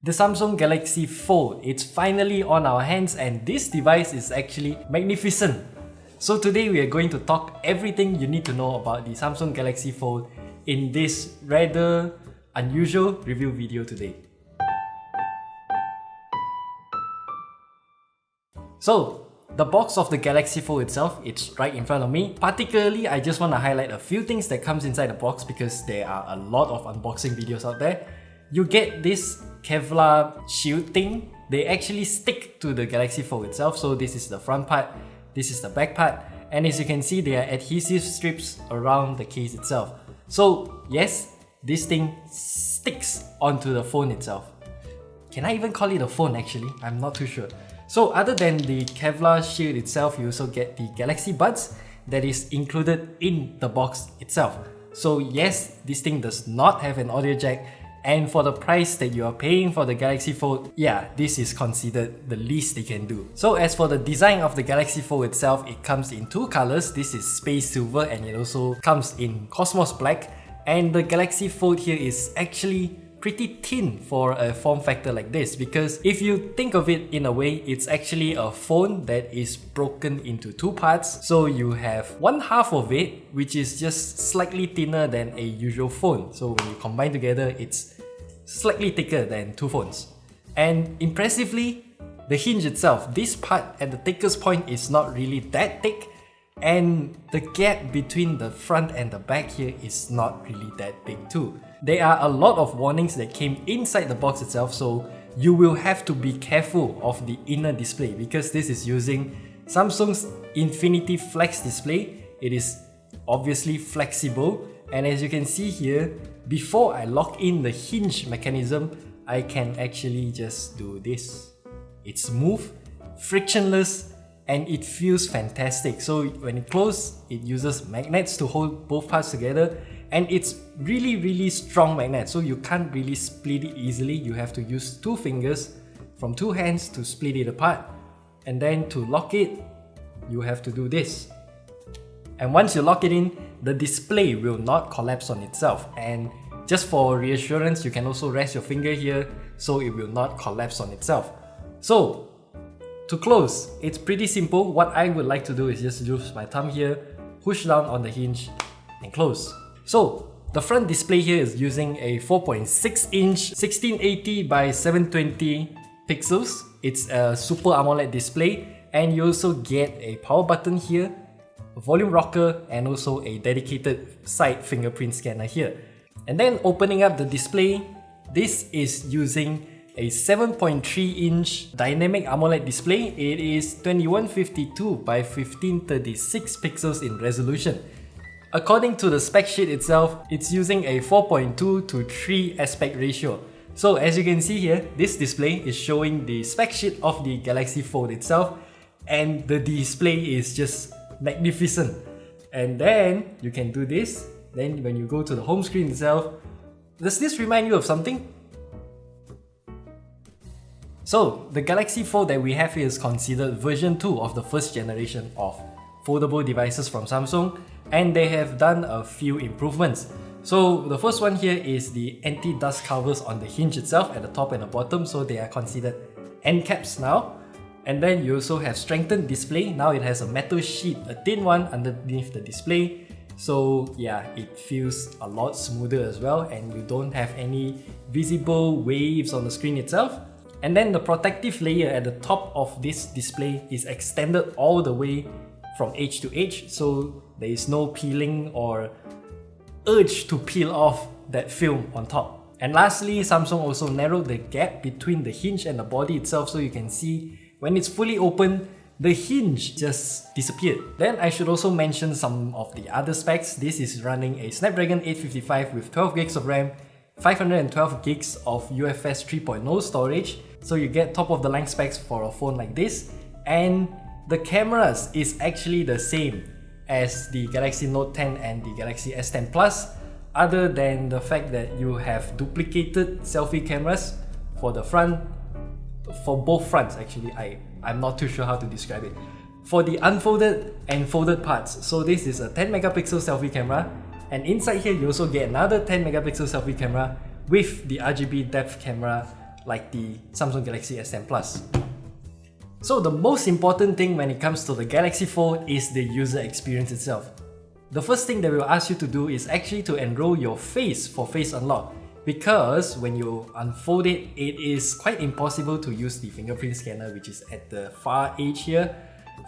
The Samsung Galaxy Fold, it's finally on our hands and this device is actually magnificent. So today we are going to talk everything you need to know about the Samsung Galaxy Fold in this rather unusual review video today. So, the box of the Galaxy Fold itself, it's right in front of me. Particularly, I just want to highlight a few things that comes inside the box because there are a lot of unboxing videos out there. You get this Kevlar shield thing. They actually stick to the Galaxy Fold itself. So this is the front part, this is the back part, and as you can see, there are adhesive strips around the case itself. So yes, this thing sticks onto the phone itself. Can I even call it a phone actually? I'm not too sure. So other than the Kevlar shield itself, you also get the Galaxy Buds that is included in the box itself. So yes, this thing does not have an audio jack, and for the price that you are paying for the Galaxy Fold, yeah, this is considered the least they can do. So as for the design of the Galaxy Fold itself, it comes in two colors. This is Space Silver and it also comes in Cosmos Black. And the Galaxy Fold here is actually pretty thin for a form factor like this, because if you think of it in a way, it's actually a phone that is broken into two parts. So you have one half of it which is just slightly thinner than a usual phone. So when you combine together, it's slightly thicker than two phones. And impressively, the hinge itself, this part at the thickest point is not really that thick, and the gap between the front and the back here is not really that big too. There are a lot of warnings that came inside the box itself, so you will have to be careful of the inner display because this is using Samsung's Infinity Flex display. It is obviously flexible, and as you can see here, before I lock in the hinge mechanism, I can actually just do this. It's smooth, frictionless, and it feels fantastic. So when it closes, it uses magnets to hold both parts together, and it's really strong magnet, so you can't really split it easily. You have to use two fingers from two hands to split it apart, and then to lock it, you have to do this. And once you lock it in, the display will not collapse on itself, and just for reassurance, you can also rest your finger here so it will not collapse on itself. So to close, it's pretty simple. What I would like to do is just use my thumb here, push down on the hinge and close. So the front display here is using a 4.6 inch 1680 by 720 pixels. It's a Super AMOLED display, and you also get a power button here, a volume rocker, and also a dedicated side fingerprint scanner here. And then opening up the display, this is using a 7.3 inch dynamic AMOLED display. It is 2152 by 1536 pixels in resolution. According to the spec sheet itself, it's using a 4.2 to 3 aspect ratio. So as you can see here, this display is showing the spec sheet of the Galaxy Fold itself, and the display is just magnificent. And then you can do this. Then when you go to the home screen itself, does this remind you of something? So the Galaxy Fold that we have here is considered version 2 of the first generation of foldable devices from Samsung, and they have done a few improvements. So the first one here is the anti-dust covers on the hinge itself at the top and the bottom, so they are considered end caps now. And then you also have strengthened display. Now it has a metal sheet, a thin one underneath the display. So yeah, it feels a lot smoother as well, and you don't have any visible waves on the screen itself. And then the protective layer at the top of this display is extended all the way from edge to edge, so there is no peeling or urge to peel off that film on top. And lastly, Samsung also narrowed the gap between the hinge and the body itself, so you can see when it's fully open, the hinge just disappeared. Then I should also mention some of the other specs. This is running a Snapdragon 855 with 12 gigs of RAM, 512 gigs of UFS 3.0 storage, so you get top of the line specs for a phone like this. And the cameras is actually the same as the Galaxy Note 10 and the Galaxy S10 Plus, other than the fact that you have duplicated selfie cameras for the front, for both fronts actually. I'm not too sure how to describe it. For the unfolded and folded parts, so this is a 10 megapixel selfie camera, and inside here you also get another 10 megapixel selfie camera with the RGB depth camera like the Samsung Galaxy S10 Plus. So the most important thing when it comes to the Galaxy Fold is the user experience itself. The first thing that we'll ask you to do is actually to enroll your face for face unlock, because when you unfold it, it is quite impossible to use the fingerprint scanner, which is at the far edge here.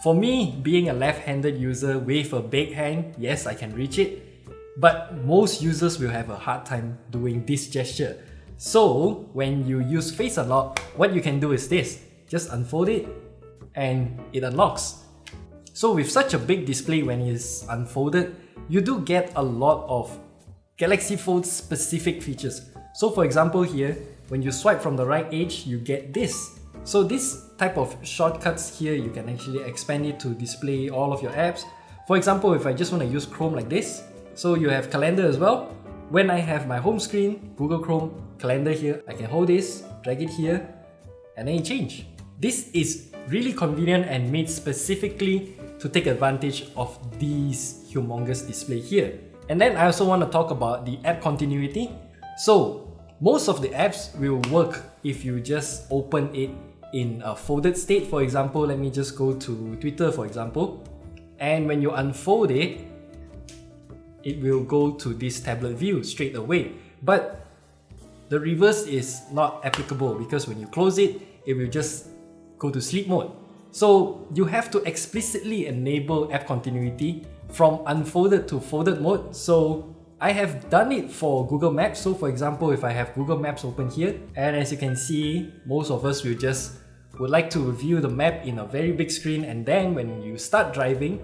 For me, being a left-handed user with a big hand, yes, I can reach it, but most users will have a hard time doing this gesture. So when you use face unlock, what you can do is this: just unfold it and it unlocks. So with such a big display when it's unfolded, you do get a lot of Galaxy Fold specific features. So for example here, when you swipe from the right edge, you get this. So this type of shortcuts here, you can actually expand it to display all of your apps. For example, if I just want to use Chrome like this, so you have calendar as well. When I have my home screen, Google Chrome, calendar here, I can hold this, drag it here, and then it change. This is really convenient and made specifically to take advantage of these humongous display here. And then I also want to talk about the app continuity. So most of the apps will work if you just open it in a folded state. For example, let me just go to Twitter for example, and when you unfold it, it will go to this tablet view straight away. But the reverse is not applicable, because when you close it, it will just go to sleep mode. So you have to explicitly enable app continuity from unfolded to folded mode. So I have done it for Google Maps. So for example, if I have Google Maps open here, and as you can see, most of us would like to view the map in a very big screen, and then when you start driving,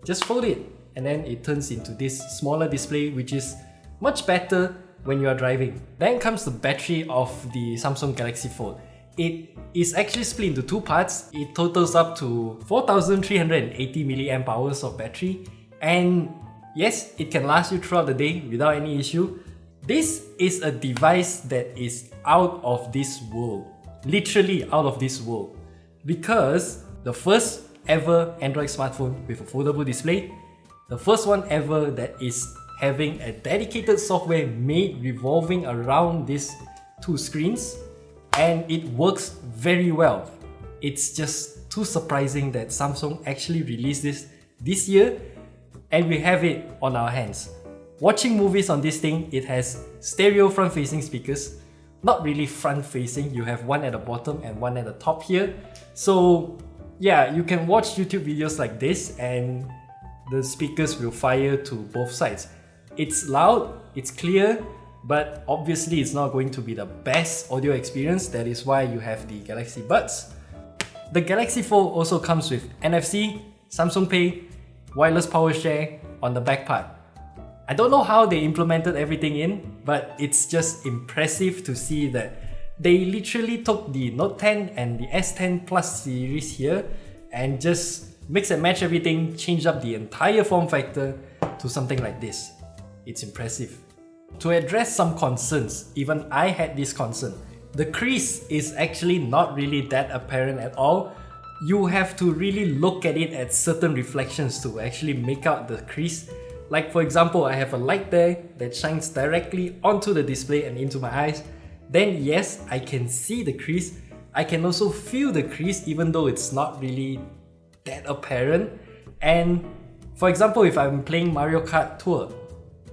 just fold it, and then it turns into this smaller display, which is much better when you are driving. Then comes the battery of the Samsung Galaxy Fold. It is actually split into two parts. It totals up to 4380 milliamp hours of battery, and yes, it can last you throughout the day without any issue. This is a device that is out of this world, literally out of this world, because the first ever Android smartphone with a foldable display, the first one ever that is having a dedicated software made revolving around these two screens, and it works very well. It's just too surprising that Samsung actually released this year, and we have it on our hands. Watching movies on this thing, it has stereo front-facing speakers. Not really front-facing, you have one at the bottom and one at the top here. So yeah, you can watch YouTube videos like this and the speakers will fire to both sides. It's loud, it's clear, but obviously it's not going to be the best audio experience. That is why you have the Galaxy Buds. The Galaxy Fold also comes with NFC, Samsung Pay, wireless power share on the back part. I don't know how they implemented everything in, but it's just impressive to see that they literally took the Note 10 and the S10 Plus series here and just mix and match everything, change up the entire form factor to something like this. It's impressive. To address some concerns, even I had this concern. The crease is actually not really that apparent at all. You have to really look at it at certain reflections to actually make out the crease. Like for example, I have a light there that shines directly onto the display and into my eyes. Then yes, I can see the crease. I can also feel the crease even though it's not really that apparent. And for example, if I'm playing Mario Kart Tour,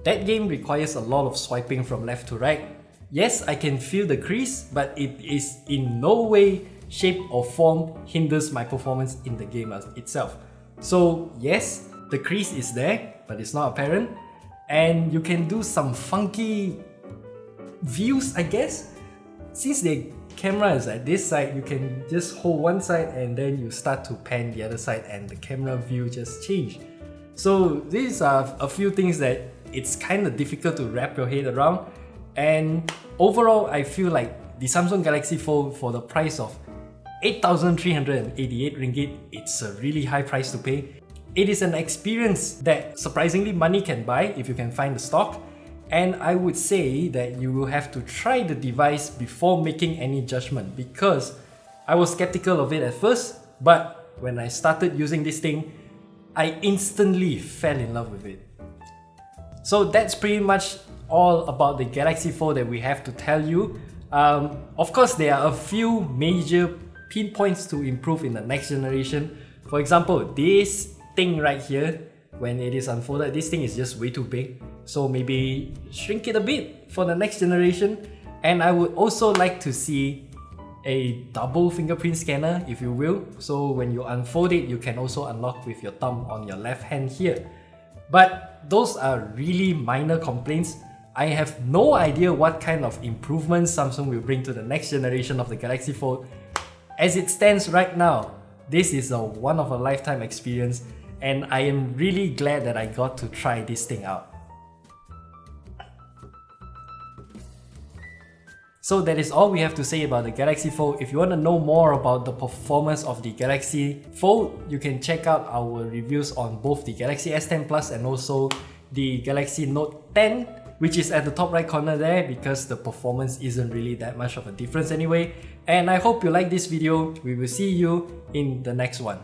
that game requires a lot of swiping from left to right. Yes, I can feel the crease, but it is in no way, shape or form hinders my performance in the game itself. So yes, the crease is there, but it's not apparent. And you can do some funky views, I guess. Since the camera is at this side, you can just hold one side and then you start to pan the other side and the camera view just change. So these are a few things that it's kind of difficult to wrap your head around. And overall, I feel like the Samsung Galaxy Fold for the price of 8,388 ringgit, it's a really high price to pay. It is an experience that surprisingly money can buy if you can find the stock. And I would say that you will have to try the device before making any judgment, because I was skeptical of it at first, but when I started using this thing, I instantly fell in love with it. So that's pretty much all about the Galaxy Fold that we have to tell you. Of course, there are a few major pinpoints to improve in the next generation. For example, this thing right here, when it is unfolded, this thing is just way too big. So maybe shrink it a bit for the next generation. And I would also like to see a double fingerprint scanner, if you will. So when you unfold it, you can also unlock with your thumb on your left hand here. But those are really minor complaints. I have no idea what kind of improvements Samsung will bring to the next generation of the Galaxy Fold. As it stands right now, this is a one-of-a-lifetime experience, and I am really glad that I got to try this thing out. So that is all we have to say about the Galaxy Fold. If you want to know more about the performance of the Galaxy Fold, you can check out our reviews on both the Galaxy S10 Plus and also the Galaxy Note 10, which is at the top right corner there, because the performance isn't really that much of a difference anyway. And I hope you like this video. We will see you in the next one.